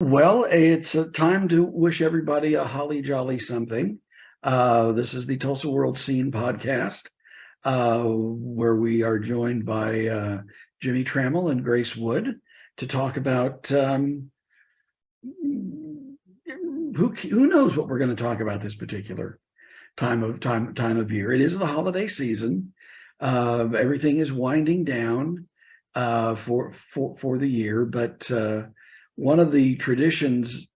Well, it's a time to wish everybody a holly jolly something. This is the Tulsa World Scene podcast, where we are joined by Jimmie Tramel and Grace Wood to talk about who knows what we're going to talk about this particular time of year. It is the holiday season. Everything is winding down for the year, but one of the traditions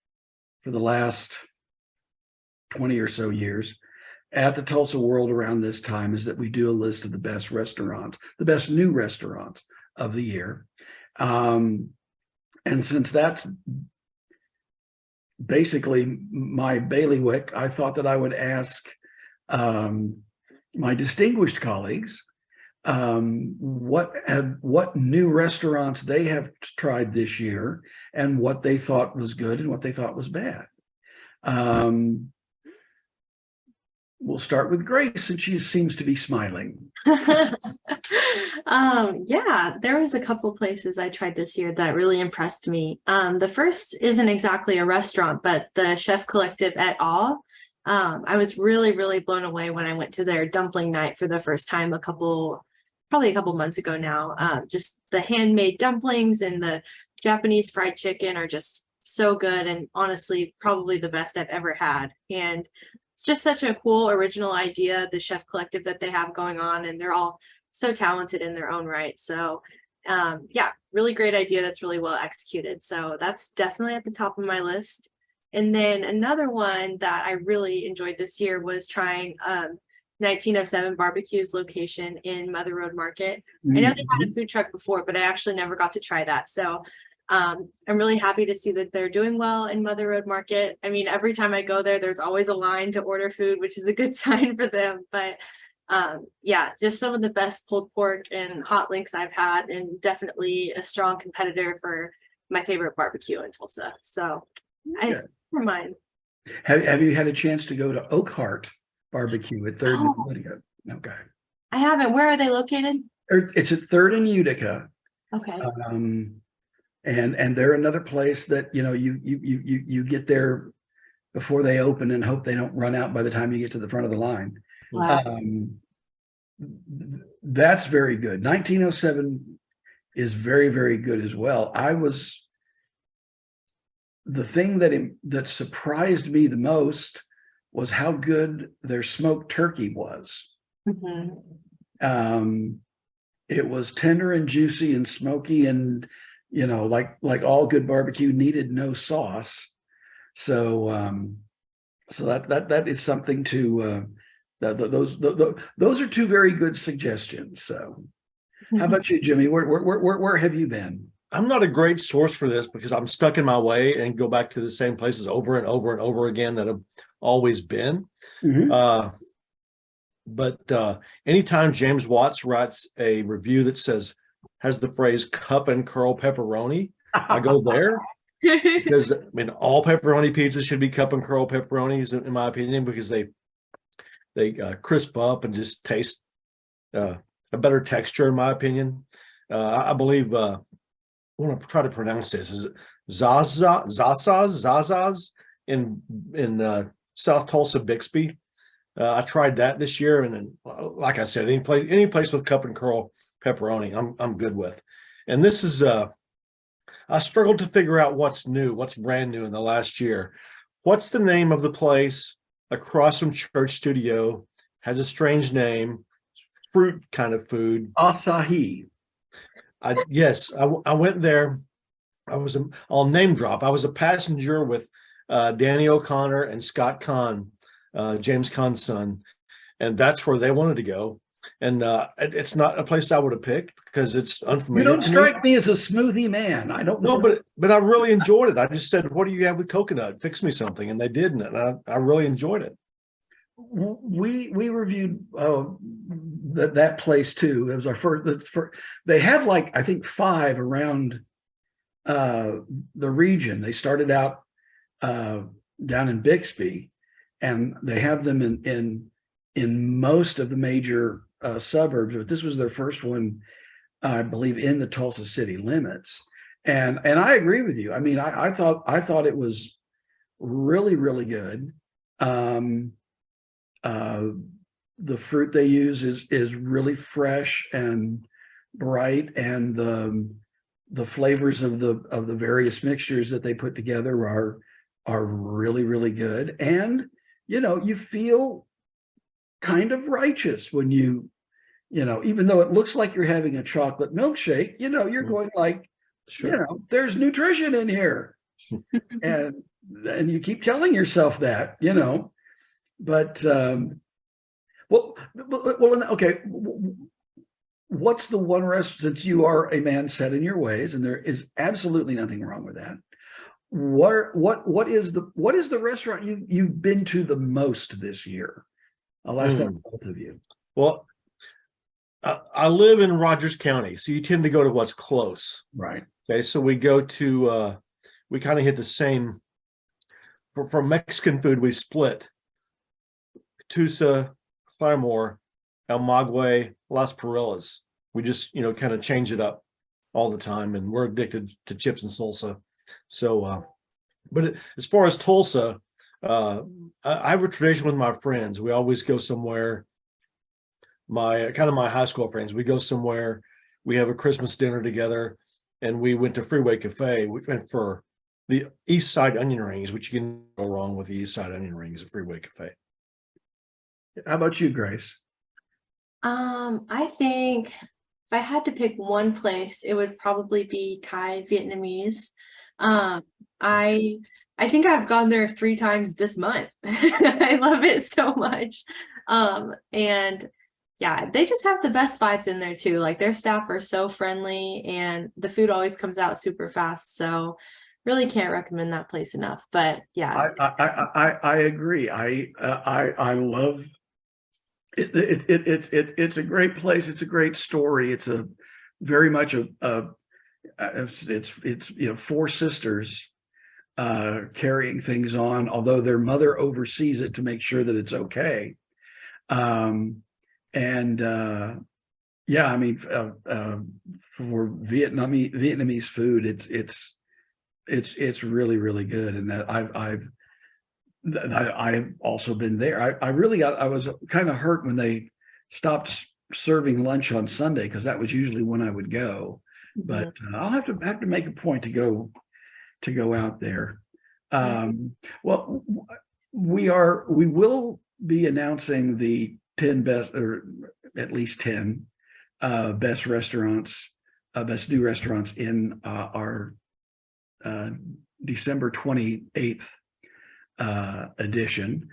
for the last 20 or so years at the Tulsa World around this time is that we do a list of the best restaurants, the best new restaurants of the year. And since that's basically my bailiwick, I thought that I would ask my distinguished colleagues what new restaurants they have tried this year and what they thought was good and what they thought was bad. We'll start with Grace, and she seems to be smiling. Yeah, there was a couple places I tried this year that really impressed me. The first isn't exactly a restaurant, but the Chef Collective et al. I was really blown away when I went to their dumpling night for the first time probably a couple months ago now. Just the handmade dumplings and the Japanese fried chicken are just so good, and honestly, probably the best I've ever had. And it's just such a cool original idea, the Chef Collective that they have going on, and they're all so talented in their own right. So yeah, really great idea that's really well executed. So that's definitely at the top of my list. And then another one that I really enjoyed this year was trying 1907 Barbecue's location in Mother Road Market. I know they had a food truck before, but I actually never got to try that. So I'm really happy to see that they're doing well in Mother Road Market. I mean, every time I go there, there's always a line to order food, which is a good sign for them. But yeah, just some of the best pulled pork and hot links I've had, and definitely a strong competitor for my favorite barbecue in Tulsa. So I never mind. Have you had a chance to go to Oakhart Barbecue at Third and Oh, Utica? Okay. I haven't. Where are they located? It's at Third and Utica. Okay. And they're another place that you get there before they open and hope they don't run out by the time you get to the front of the line. Wow. That's very good. 1907 is very good as well. The thing that surprised me the most was how good their smoked turkey was. Mm-hmm. It was tender and juicy and smoky, and like all good barbecue, needed no sauce. So that is something to those are two very good suggestions. So how about you, Jimmy? Where have you been? I'm not a great source for this because I'm stuck in my way and go back to the same places over and over and over again that have always been. Mm-hmm. But anytime James Watts writes a review that has the phrase cup and curl pepperoni, I go there. Because I mean, all pepperoni pizzas should be cup and curl pepperonis, in my opinion, because they crisp up and just taste a better texture, in my opinion. I believe I want to try to pronounce this. Is it Zazas in South Tulsa, Bixby? I tried that this year, and then, like I said, any place with cup and curl pepperoni, I'm good with. And this is I struggled to figure out what's brand new in the last year. What's the name of the place across from Church Studio? Has a strange name, fruit kind of food. Asahi. Yes, I went there. I'll name drop. I was a passenger with Danny O'Connor and Scott Kahn, James Kahn's son, and that's where they wanted to go. And it's not a place I would have picked because it's unfamiliar. You don't strike me as a smoothie man. I don't know. No, but I really enjoyed it. I just said, "What do you have with coconut? Fix me something," and they did, and I really enjoyed it. We reviewed that place too. It was our first. They have like I think 5 around the region. They started out down in Bixby, and they have them in most of the major suburbs. But this was their first one, I believe, in the Tulsa city limits. And I agree with you. I mean, I thought it was really, really good. Um, uh, the fruit they use is really fresh and bright, and the flavors of the various mixtures that they put together are really, really good. And you feel kind of righteous when even though it looks like you're having a chocolate milkshake, you're going like, Sure. there's nutrition in here. and you keep telling yourself that, but okay. What's the one restaurant, since you are a man set in your ways, and there is absolutely nothing wrong with that. What is the restaurant you've been to the most this year? I'll ask that to both of you. Well, I live in Rogers County, so you tend to go to what's close. Right. Okay, so we go to we kind of hit the same. For Mexican food, we split Tusa, Claremore, El Maguey, Las Perillas. We just kind of change it up all the time, and we're addicted to chips and salsa. So, but as far as Tulsa, I have a tradition with my friends. We always go somewhere. My high school friends, we go somewhere. We have a Christmas dinner together, and we went to Freeway Cafe. We went for the East Side onion rings, which you can go wrong with the East Side onion rings at Freeway Cafe. How about you, Grace? I think if I had to pick one place, it would probably be Kai Vietnamese. I think I've gone there 3 times this month. I love it so much. And yeah, they just have the best vibes in there too. Like, their staff are so friendly, and the food always comes out super fast. So really can't recommend that place enough. But yeah, I agree. I love it. It's a great place. It's a great story. It's a very much it's 4 sisters carrying things on, although their mother oversees it to make sure that it's okay. Yeah, I mean, for Vietnamese food, it's really, really good. And that I've also been there. I was kind of hurt when they stopped serving lunch on Sunday, because that was usually when I would go. But I'll have to make a point to go out there. Well, we will be announcing the 10 best, or at least 10 best restaurants, best new restaurants in our December 28th edition.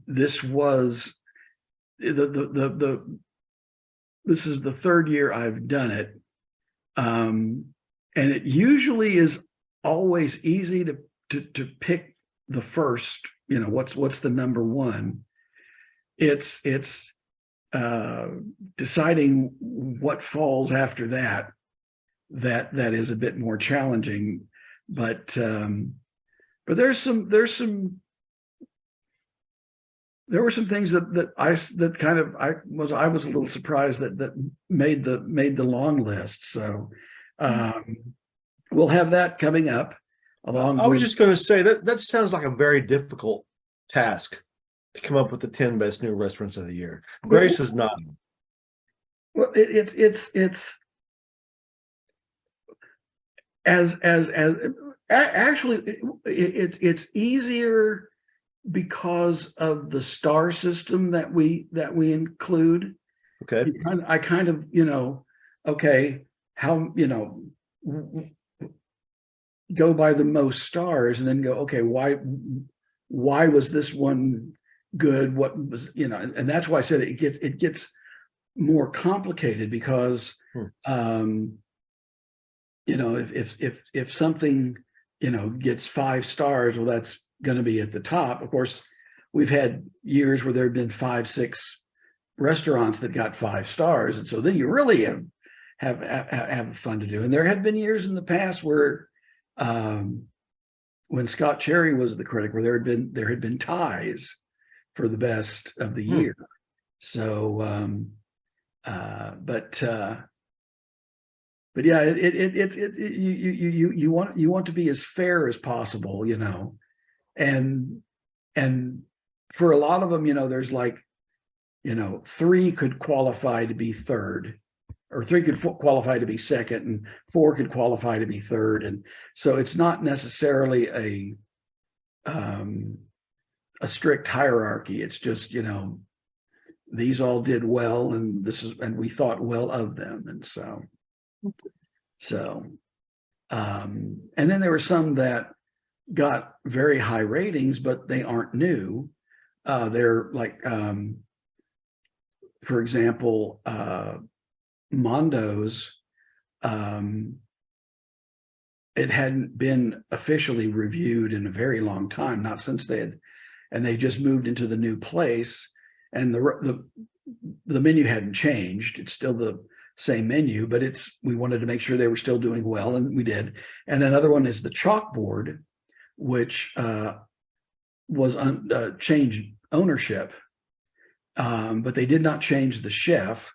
This was this is the 3rd year I've done it, and it usually is always easy to pick the first. What's the number one? It's deciding what falls after that is a bit more challenging. But there were some things that I was a little surprised that made the long list. So we'll have that coming up. I was just going to say that sounds like a very difficult task to come up with the 10 best new restaurants of the year. Grace is not. Well, it's actually it's easier because of the star system that we include. Okay. I kind of, okay, how, go by the most stars, and then go, okay, why was this one good? What was, and that's why I said it gets more complicated, because if something gets 5 stars, well, that's going to be at the top. Of course, we've had years where there have been 5, 6 restaurants that got 5 stars, and so then you really have fun to do. And there have been years in the past where when Scott Cherry was the critic, where there had been ties for the best of the year. So but but yeah, you want to be as fair as possible, and for a lot of them, there's like, three could qualify to be third, or three could qualify to be second, and four could qualify to be third, and so it's not necessarily a strict hierarchy. It's just, these all did well, and we thought well of them, and so and then there were some that got very high ratings, but they aren't new. They're like, for example, Mondo's, it hadn't been officially reviewed in a very long time, not since they just moved into the new place, and the menu hadn't changed. It's still the same menu, but we wanted to make sure they were still doing well, and we did. And another one is the Chalkboard, which was changed ownership, but they did not change the chef,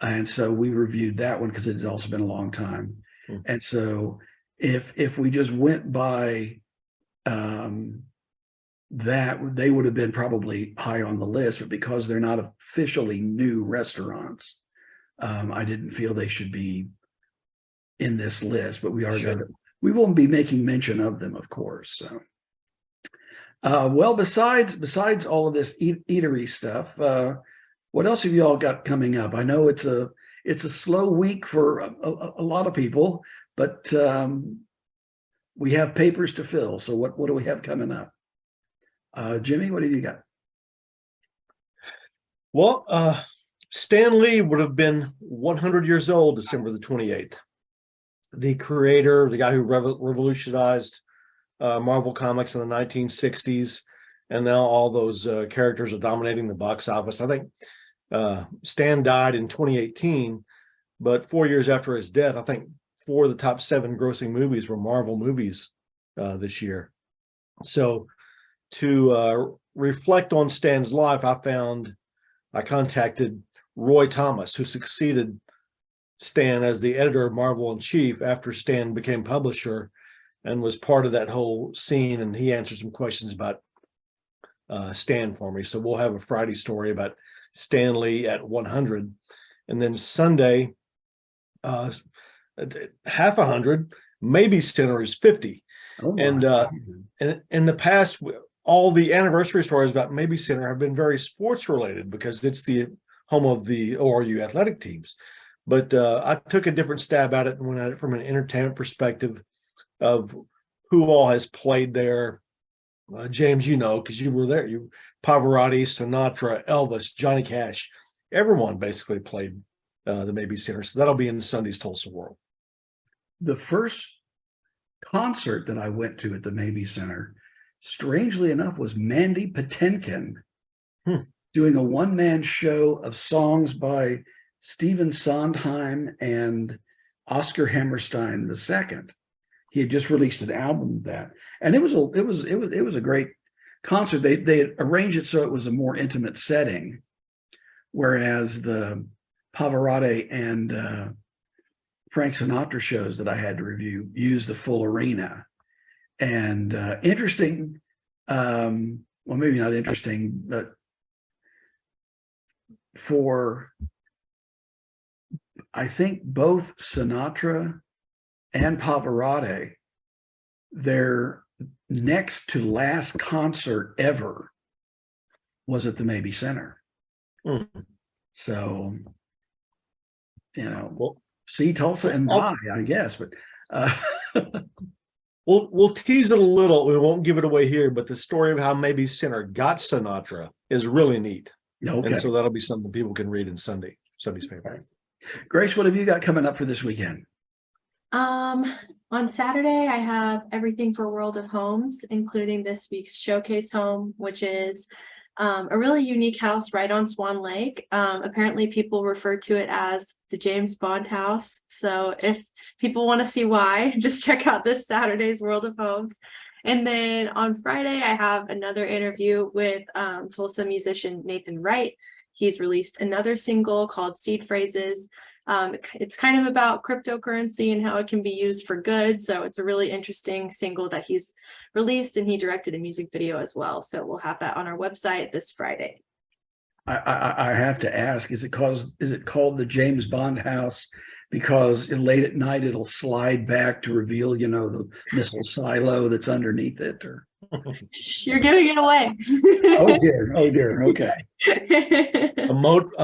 and so we reviewed that one because it had also been a long time. And so if we just went by that, they would have been probably high on the list, but because they're not officially new restaurants, I didn't feel they should be in this list, but we won't be making mention of them, of course. So, well, besides all of this eatery stuff, what else have you all got coming up? I know it's a slow week for a lot of people, but we have papers to fill. So what do we have coming up? Jimmy, what have you got? Well, Stan Lee would have been 100 years old December the 28th. The creator, the guy who revolutionized Marvel Comics in the 1960s, and now all those characters are dominating the box office. I think Stan died in 2018, but 4 years after his death, I think 4 of the top 7 grossing movies were Marvel movies this year. So to reflect on Stan's life, I contacted Roy Thomas, who succeeded Stan as the editor of Marvel in Chief after Stan became publisher, and was part of that whole scene. And he answered some questions about Stan for me. So we'll have a Friday story about Stan Lee at 100. And then Sunday, half 100, maybe Center is 50. Oh, and in the past, all the anniversary stories about Maybe Center have been very sports related because it's the home of the ORU athletic teams. But I took a different stab at it and went at it from an entertainment perspective of who all has played there. James, because you were there. Pavarotti, Sinatra, Elvis, Johnny Cash, everyone basically played the Maybe Center. So that'll be in Sunday's Tulsa World. The first concert that I went to at the Maybe Center, strangely enough, was Mandy Patinkin doing a one-man show of songs by Stephen Sondheim and Oscar Hammerstein II. He had just released an album of that, and it was a great concert. They had arranged it so it was a more intimate setting, whereas the Pavarotti and Frank Sinatra shows that I had to review used the full arena. And interesting, well, maybe not interesting, but for, I think, both Sinatra and Pavarotti, their next to last concert ever was at the Maybe Center. So, Well, see Tulsa and buy, I guess, but we'll tease it a little. We won't give it away here, but the story of how Maybe Center got Sinatra is really neat. okay. And so that'll be something people can read in Sunday's paper. Grace, what have you got coming up for this weekend? On Saturday, I have everything for World of Homes, including this week's showcase home, which is a really unique house right on Swan Lake. Apparently people refer to it as the James Bond house. So if people want to see why, just check out this Saturday's World of Homes. And then on Friday, I have another interview with Tulsa musician Nathan Wright. He's released another single called Seed Phrases. It's kind of about cryptocurrency and how it can be used for good. So it's a really interesting single that he's released, and he directed a music video as well. So we'll have that on our website this Friday. I have to ask, is it called the James Bond house because late at night it'll slide back to reveal, the missile silo that's underneath it? Or you're giving it away. Oh dear. Okay. A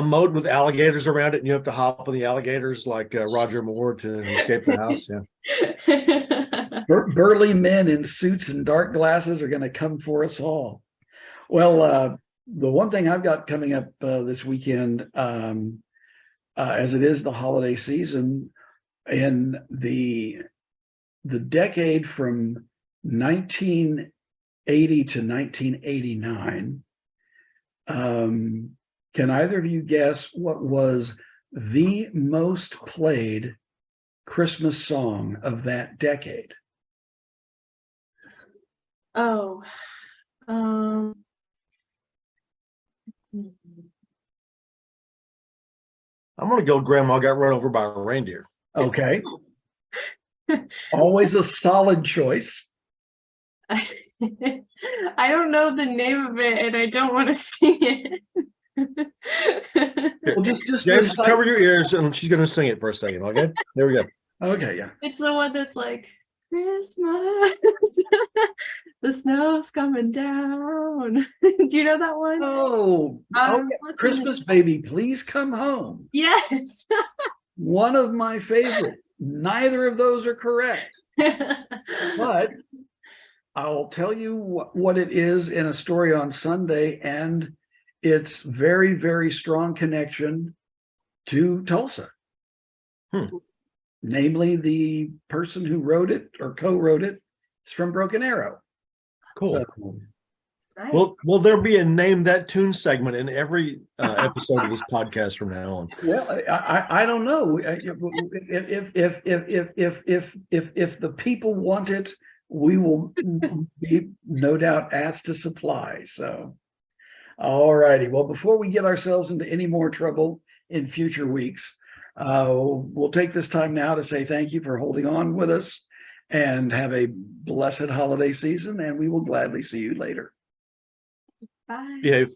moat with alligators around it, and you have to hop on the alligators like Roger Moore to escape the house. Yeah. Burly men in suits and dark glasses are going to come for us all. Well, the one thing I've got coming up this weekend, as it is the holiday season, in the decade from 1980 to 1989, can either of you guess what was the most played Christmas song of that decade? Oh, I'm going to go Grandma Got Run Over by a Reindeer. Okay. Always a solid choice. I don't know the name of it, and I don't want to sing it. Here, Well, just James, recite- cover your ears, and she's going to sing it for a second. Okay, there we go. Okay, yeah. It's the one that's like, Christmas, the snow's coming down. Do you know that one? Oh, Yeah, Christmas baby, please come home. yes. One of my favorite. Neither of those are correct, but I'll tell you what it is in a story on Sunday, and it's very, very strong connection to Tulsa. Namely, the person who wrote it or co-wrote it is from Broken Arrow. Cool. So, Nice. Will there be a name that tune segment in every episode of this podcast from now on? well, I don't know if the people want it, we will be no doubt asked to supply. So, all righty. Well, before we get ourselves into any more trouble in future weeks, we'll take this time now to say thank you for holding on with us, and have a blessed holiday season, and we will gladly see you later. Bye. Behave.